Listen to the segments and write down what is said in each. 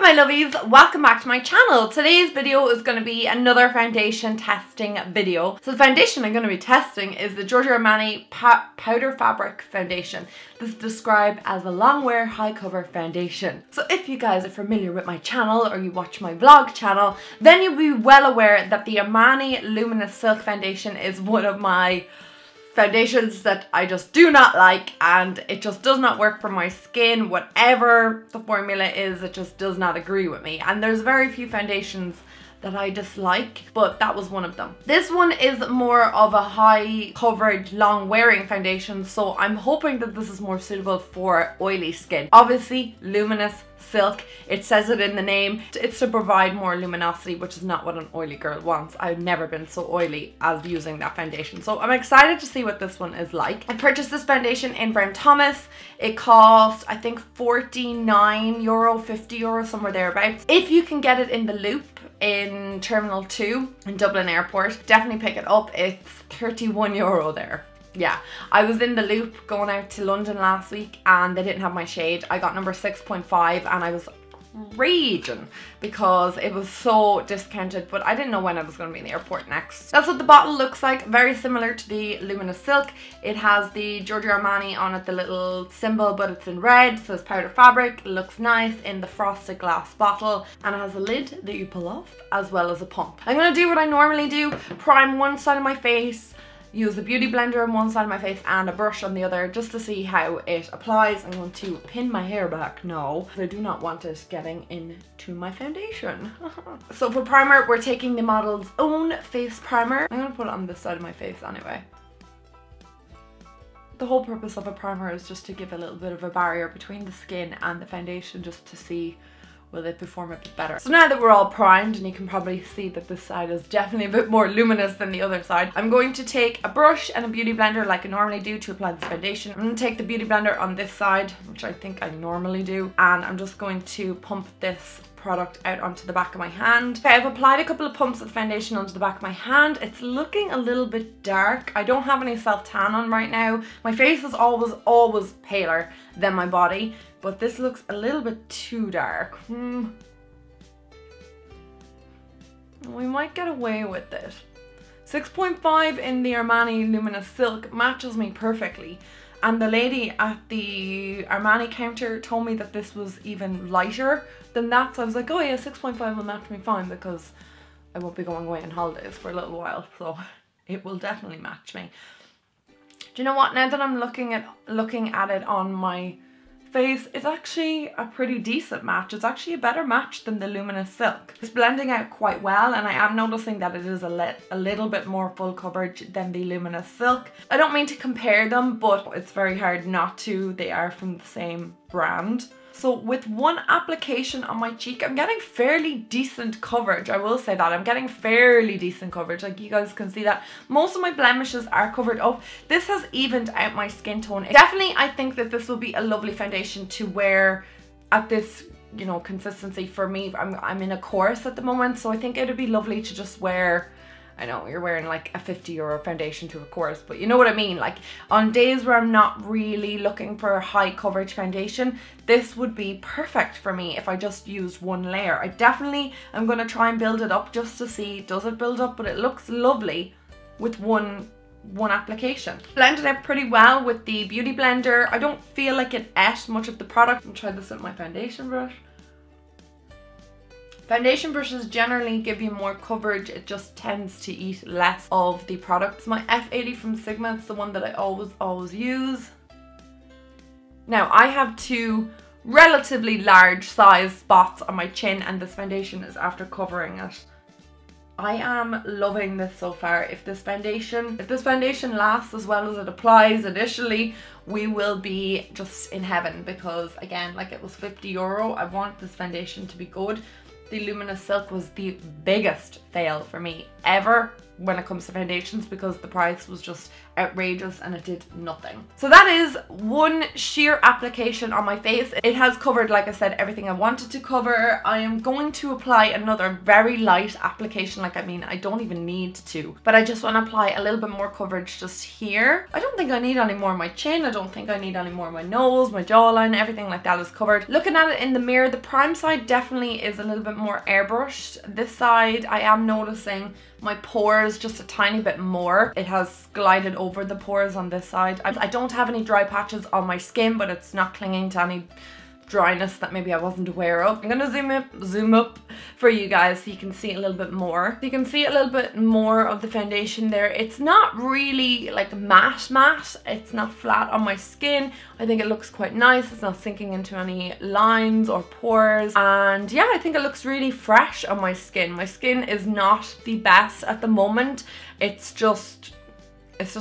my lovies, welcome back to my channel. Today's video is going to be another foundation testing video. So the foundation I'm going to be testing is the GIORGIO Armani Powder Fabric Foundation. This is described as a long wear high cover foundation. So if you guys are familiar with my channel or you watch my vlog channel, then you'll be well aware that the Armani Luminous Silk Foundation is one of my foundations that I just do not like, and it just does not work for my skin. Whatever the formula is, it just does not agree with me, and there's very few foundations that I dislike, but that was one of them. This one is more of a high coverage, long wearing foundation, so I'm hoping that this is more suitable for oily skin. Obviously, luminous silk, it says it in the name. It's to provide more luminosity, which is not what an oily girl wants. I've never been so oily as using that foundation, so I'm excited to see what this one is like. I purchased this foundation in Brown Thomas. It cost, I think, €49, €50, somewhere thereabouts. If you can get it in the Loop in Terminal 2 in Dublin Airport, definitely pick it up. It's €31 there. Yeah, I was in the Loop going out to London last week and they didn't have my shade. I got number 6.5 and I was raging because it was so discounted, but I didn't know when I was going to be in the airport next. That's what the bottle looks like, very similar to the Luminous Silk. It has the GIORGIO Armani on it, the little symbol, but it's in red, so it's powder fabric. It looks nice in the frosted glass bottle, and it has a lid that you pull off as well as a pump. I'm going to do what I normally do, prime one side of my face, use a beauty blender on one side of my face and a brush on the other just to see how it applies. I'm going to pin my hair back now. I do not want it getting into my foundation. So for primer, we're taking the Model's Own face primer. I'm going to put it on this side of my face anyway. The whole purpose of a primer is just to give a little bit of a barrier between the skin and the foundation, just to see will they perform a bit better. So now that we're all primed, and you can probably see that this side is definitely a bit more luminous than the other side, I'm going to take a brush and a beauty blender like I normally do to apply this foundation. I'm going to take the beauty blender on this side, which I think I normally do, and I'm just going to pump this product out onto the back of my hand. Okay, I've applied a couple of pumps of foundation onto the back of my hand. It's looking a little bit dark. I don't have any self-tan on right now. My face is always paler than my body, but this looks a little bit too dark. We might get away with it. 6.5 in the Armani Luminous Silk matches me perfectly. And the lady at the Armani counter told me that this was even lighter than that. So I was like, oh yeah, 6.5 will match me fine because I won't be going away on holidays for a little while. So it will definitely match me. Do you know what? Now that I'm looking at it on my face, it's actually a pretty decent match. It's actually a better match than the Luminous Silk. It's blending out quite well, and I am noticing that it is a little bit more full coverage than the Luminous Silk. I don't mean to compare them, but it's very hard not to. They are from the same brand. So with one application on my cheek, I'm getting fairly decent coverage. I will say that. I'm getting fairly decent coverage. Like, you guys can see that. Most of my blemishes are covered up. This has evened out my skin tone. Definitely, I think that this will be a lovely foundation to wear at this, you know, consistency for me. I'm in a course at the moment, so I think it would be lovely to just wear. I know you're wearing like a €50 foundation to a course, but you know what I mean. Like, on days where I'm not really looking for a high coverage foundation, this would be perfect for me if I just used one layer. I definitely am going to try and build it up just to see, does it build up? But it looks lovely with one application. Blended out pretty well with the beauty blender. I don't feel like it ate much of the product. I'll try this with my foundation brush. Foundation brushes generally give you more coverage. It just tends to eat less of the product. It's my F80 from Sigma. It's the one that I always use. Now, I have two relatively large size spots on my chin, and this foundation is after covering it. I am loving this so far. If this foundation lasts as well as it applies initially, we will be just in heaven, because again, like, it was €50. I want this foundation to be good. The Luminous Silk was the biggest fail for me ever, when it comes to foundations because the price was just outrageous and it did nothing. So that is one sheer application on my face. It has covered, like I said, everything I wanted to cover. I am going to apply another very light application. Like, I mean, I don't even need to, but I just want to apply a little bit more coverage just here. I don't think I need any more on my chin. I don't think I need any more on my nose, my jawline, everything like that is covered. Looking at it in the mirror, the prime side definitely is a little bit more airbrushed. This side, I am noticing my pores just a tiny bit more. It has glided over the pores on this side. I don't have any dry patches on my skin, but it's not clinging to any dryness that maybe I wasn't aware of. I'm gonna zoom up for you guys so you can see a little bit more. You can see a little bit more of the foundation there. It's not really like matte. It's not flat on my skin. I think it looks quite nice. It's not sinking into any lines or pores. And yeah, I think it looks really fresh on my skin. My skin is not the best at the moment. It's just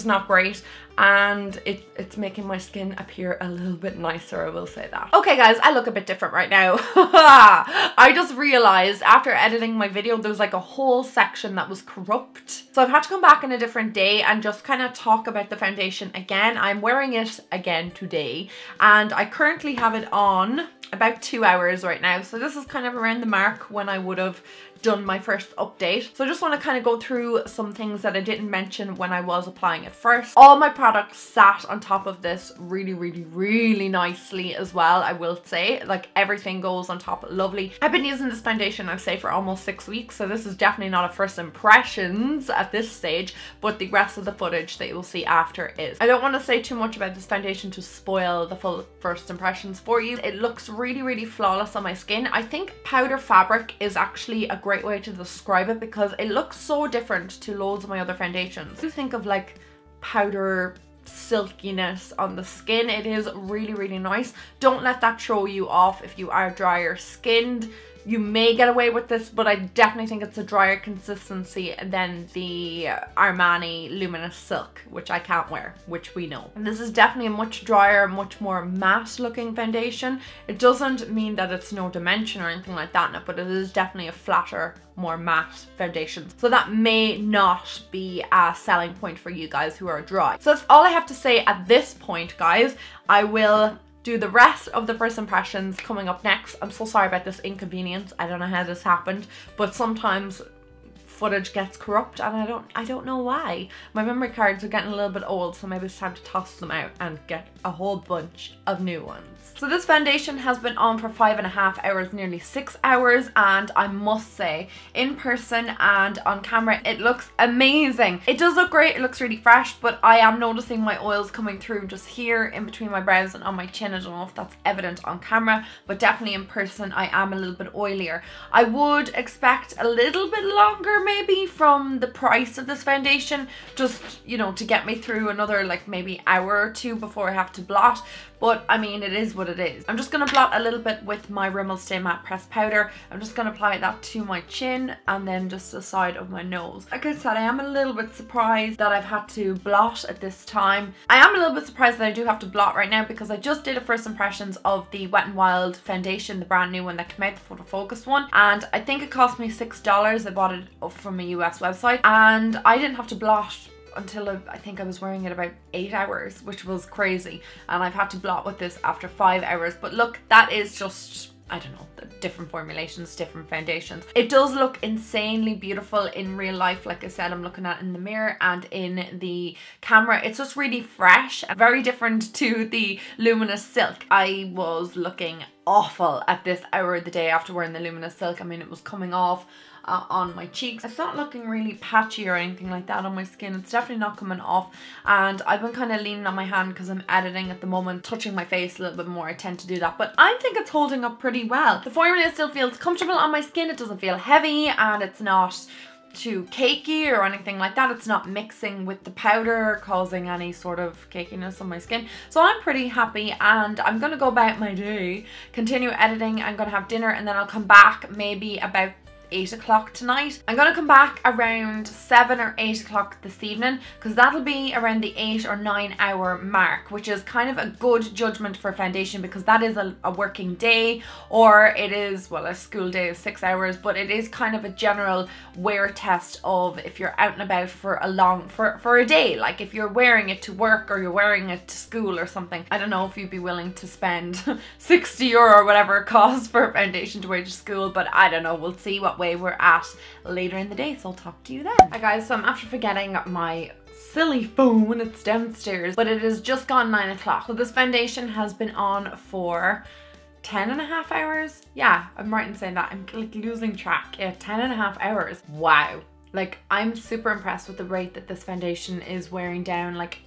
not great, and it's making my skin appear a little bit nicer, I will say that. Okay guys, I look a bit different right now. I just realized after editing my video there's like a whole section that was corrupt, so I've had to come back in a different day and just kind of talk about the foundation again. I'm wearing it again today and I currently have it on about 2 hours right now, so this is kind of around the mark when I would have done my first update. So I just want to kind of go through some things that I didn't mention when I was applying it first. All my products sat on top of this really nicely as well, I will say. Like, everything goes on top lovely. I've been using this foundation, I'd say, for almost 6 weeks, so this is definitely not a first impressions at this stage, but the rest of the footage that you'll see after is. I don't want to say too much about this foundation to spoil the full first impressions for you. It looks really flawless on my skin. I think powder fabric is actually a great way to describe it because it looks so different to loads of my other foundations. You think of like powder silkiness on the skin. It is really nice. Don't let that throw you off if you are drier skinned. You may get away with this, but I definitely think it's a drier consistency than the Armani Luminous Silk, which I can't wear, which we know. And this is definitely a much drier, much more matte looking foundation. It doesn't mean that it's no dimension or anything like that, but it is definitely a flatter, more matte foundation. So that may not be a selling point for you guys who are dry. So that's all I have to say at this point, guys. I will do the rest of the first impressions coming up next. I'm so sorry about this inconvenience. I don't know how this happened, but sometimes footage gets corrupt and I don't know why. My memory cards are getting a little bit old, so maybe it's time to toss them out and get a whole bunch of new ones. So this foundation has been on for 5.5 hours, nearly 6 hours, and I must say, in person and on camera, it looks amazing. It does look great, it looks really fresh, but I am noticing my oils coming through just here in between my brows and on my chin. I don't know if that's evident on camera, but definitely in person I am a little bit oilier. I would expect a little bit longer maybe from the price of this foundation, just, you know, to get me through another like maybe hour or two before I have to blot. But I mean, it is what it is. I'm just going to blot a little bit with my Rimmel Stay Matte Pressed Powder. I'm just going to apply that to my chin and then just the side of my nose. Like I said, I am a little bit surprised that I've had to blot at this time. I am a little bit surprised that I do have to blot right now because I just did a first impressions of the Wet n Wild foundation, the brand new one that came out, the photo focus one. And I think it cost me $6. I bought it from a US website and I didn't have to blot until I think I was wearing it about 8 hours, which was crazy. And I've had to blot with this after 5 hours. But look, that is just, I don't know, different formulations, different foundations. It does look insanely beautiful in real life. Like I said, I'm looking at it in the mirror and in the camera. It's just really fresh, very different to the Luminous Silk. I was looking awful at this hour of the day after wearing the Luminous Silk. I mean, it was coming off on my cheeks. It's not looking really patchy or anything like that on my skin. It's definitely not coming off, and I've been kind of leaning on my hand because I'm editing at the moment, touching my face a little bit more. I tend to do that, but I think it's holding up pretty well. The formula still feels comfortable on my skin. It doesn't feel heavy and it's not too cakey or anything like that. It's not mixing with the powder causing any sort of cakiness on my skin. So I'm pretty happy and I'm gonna go about my day, continue editing. I'm gonna have dinner and then I'll come back maybe about 8 o'clock tonight. I'm gonna come back around 7 or 8 o'clock this evening because that'll be around the 8 or 9 hour mark, which is kind of a good judgment for foundation because that is a working day, or it is, well, a school day is 6 hours, but it is kind of a general wear test of if you're out and about for a day, like if you're wearing it to work or you're wearing it to school or something. I don't know if you'd be willing to spend 60 euro or whatever it costs for a foundation to wear to school, but I don't know, we'll see what way we're at later in the day, so I'll talk to you then. Hi guys, so I'm after forgetting my silly phone, it's downstairs, but it has just gone 9 o'clock. So this foundation has been on for 10.5 hours. Yeah, I'm right in saying that. I'm like losing track. Yeah, 10.5 hours. Wow. Like, I'm super impressed with the rate that this foundation is wearing down. Like,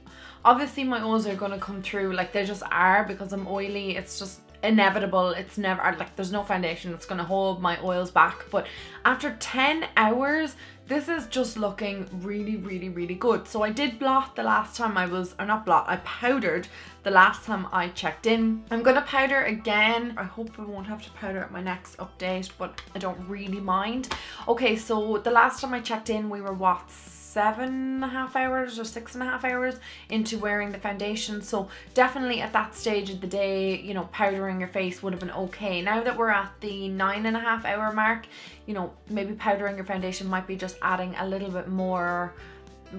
obviously my oils are gonna come through, like they just are, because I'm oily. It's just inevitable. It's never, like, there's no foundation that's gonna hold my oils back. But after 10 hours, this is just looking really, really, really good. So I did blot the last time I was, or not blot, I powdered the last time I checked in. I'm gonna powder again. I hope I won't have to powder at my next update, but I don't really mind. Okay, so the last time I checked in, we were what, 7.5 hours or 6.5 hours into wearing the foundation. So definitely at that stage of the day, you know, powdering your face would have been okay. Now that we're at the 9.5 hour mark, you know, maybe powdering your foundation might be just adding a little bit more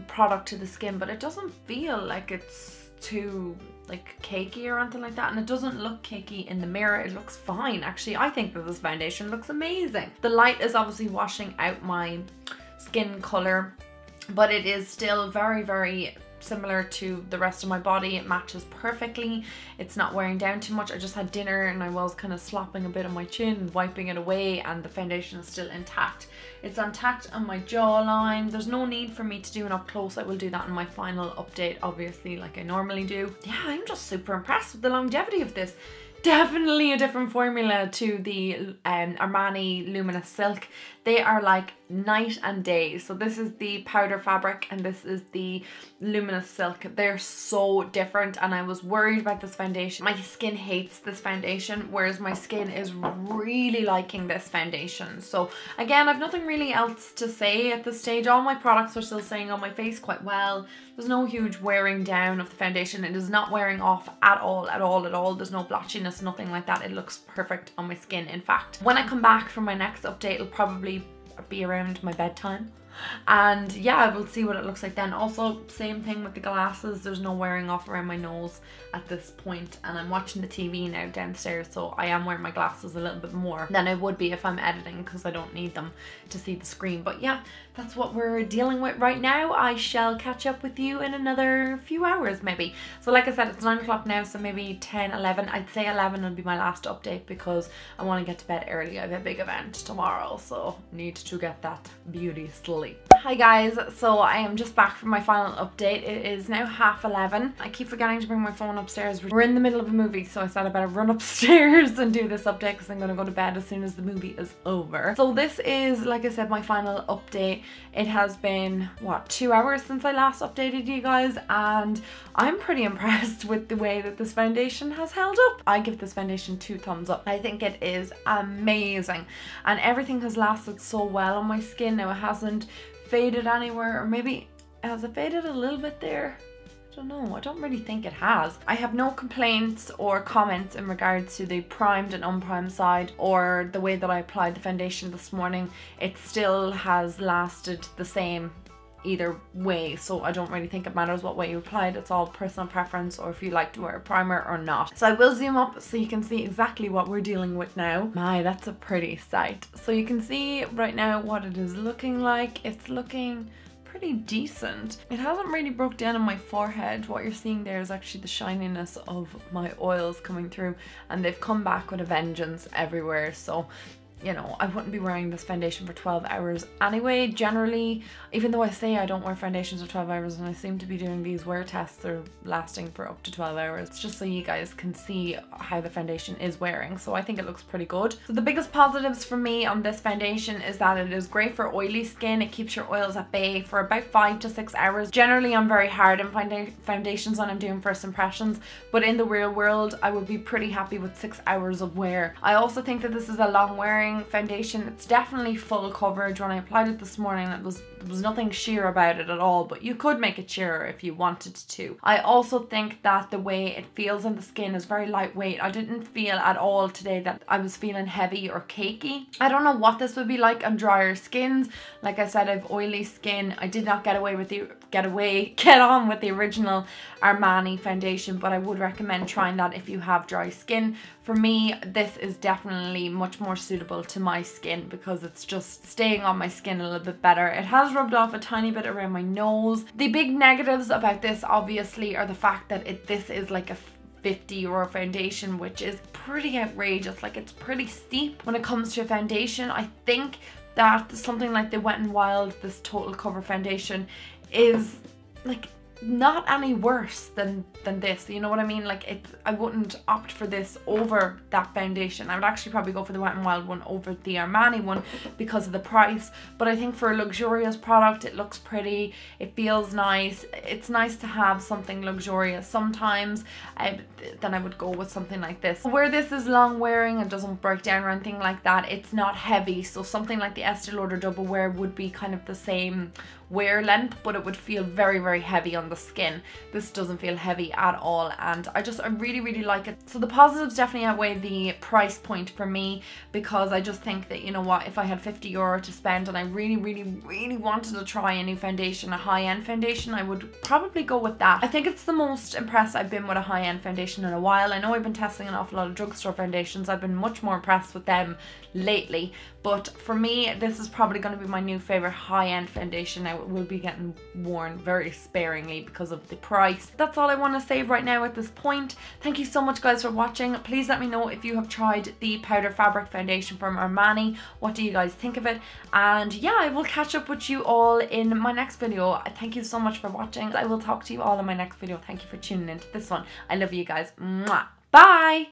product to the skin, but it doesn't feel like it's too like cakey or anything like that, and it doesn't look cakey in the mirror. It looks fine. Actually, I think that this foundation looks amazing. The light is obviously washing out my skin color, but it is still very, very similar to the rest of my body. It matches perfectly. It's not wearing down too much. I just had dinner and I was kind of slopping a bit on my chin and wiping it away, and the foundation is still intact. It's intact on my jawline. There's no need for me to do an up close. I will do that in my final update, obviously, like I normally do. Yeah, I'm just super impressed with the longevity of this. Definitely a different formula to the Armani Luminous Silk. They are like night and day. So this is the powder fabric and this is the Luminous Silk. They're so different, and I was worried about this foundation. My skin hates this foundation, whereas my skin is really liking this foundation. So again, I've nothing really else to say at this stage. All my products are still staying on my face quite well. There's no huge wearing down of the foundation. It is not wearing off at all, at all, at all. There's no blotchiness, nothing like that. It looks perfect on my skin. In fact, when I come back for my next update, it'll probably be around my bedtime. And yeah, we'll see what it looks like then. Also, same thing with the glasses. There's no wearing off around my nose at this point, and I'm watching the TV now downstairs, so I am wearing my glasses a little bit more than I would be if I'm editing, because I don't need them to see the screen. But yeah, that's what we're dealing with right now. I shall catch up with you in another few hours maybe. So like I said, it's 9 o'clock now, so maybe 10, 11. I'd say 11 will be my last update because I want to get to bed early. I have a big event tomorrow, so need to get that beauty sleep. Hi guys, so I am just back from my final update. It is now 11:30. I keep forgetting to bring my phone upstairs. We're in the middle of a movie, so I said I better run upstairs and do this update because I'm going to go to bed as soon as the movie is over. So this is, like I said, my final update. It has been, what, 2 hours since I last updated you guys, and I'm pretty impressed with the way that this foundation has held up. I give this foundation 2 thumbs up. I think it is amazing, and everything has lasted so well on my skin. Now, it hasn't faded anywhere, or maybe has it faded a little bit there? I don't know. I don't really think it has. I have no complaints or comments in regards to the primed and unprimed side or the way that I applied the foundation this morning. It still has lasted the same either way, so I don't really think it matters what way you applied. It's all personal preference, or if you like to wear a primer or not. So I will zoom up so you can see exactly what we're dealing with now. My, that's a pretty sight. So you can see right now what it is looking like. It's looking pretty decent. It hasn't really broke down on my forehead. What you're seeing there is actually the shininess of my oils coming through, and they've come back with a vengeance everywhere. So you know, I wouldn't be wearing this foundation for 12 hours anyway. Generally, even though I say I don't wear foundations for 12 hours, and I seem to be doing these wear tests, they're lasting for up to 12 hours. It's just so you guys can see how the foundation is wearing. So I think it looks pretty good. So the biggest positives for me on this foundation is that it is great for oily skin. It keeps your oils at bay for about 5 to 6 hours. Generally, I'm very hard on finding foundations when I'm doing first impressions, but in the real world, I would be pretty happy with 6 hours of wear. I also think that this is a long wearing wearing foundation. It's definitely full coverage. When I applied it this morning, there was nothing sheer about it at all, but you could make it sheerer if you wanted to. I also think that the way it feels on the skin is very lightweight. I didn't feel at all today that I was feeling heavy or cakey. I don't know what this would be like on drier skins. Like I said, I have oily skin. I did not get on with the original Armani foundation, but I would recommend trying that if you have dry skin. For me, this is definitely much more suitable to my skin because it's just staying on my skin a little bit better. It has rubbed off a tiny bit around my nose. The big negatives about this obviously are the fact that this is like a €50 foundation, which is pretty outrageous. Like, it's pretty steep when it comes to a foundation. I think that something like the Wet n Wild, this Total Cover foundation, is like not any worse than this, you know what I mean? Like, I wouldn't opt for this over that foundation. I would actually probably go for the Wet n Wild one over the Armani one because of the price, but I think for a luxurious product, it looks pretty, it feels nice. It's nice to have something luxurious sometimes. Then I would go with something like this. Where this is long wearing and doesn't break down or anything like that, it's not heavy, so something like the Estee Lauder Double Wear would be kind of the same wear length, but it would feel very, very heavy on the skin. This doesn't feel heavy at all, and I really, really like it. So the positives definitely outweigh the price point for me, because I just think that, you know what, if I had €50 to spend and I really, really, really wanted to try a new foundation, a high-end foundation, I would probably go with that. I think it's the most impressed I've been with a high-end foundation in a while. I know I've been testing an awful lot of drugstore foundations. I've been much more impressed with them lately, but for me, this is probably going to be my new favorite high-end foundation. Now, it will be getting worn very sparingly because of the price. That's all I want to say right now at this point. Thank you so much, guys, for watching. Please let me know if you have tried the powder fabric foundation from Armani. What do you guys think of it? And yeah, I will catch up with you all in my next video. Thank you so much for watching. I will talk to you all in my next video. Thank you for tuning into this one. I love you guys. Mwah. Bye!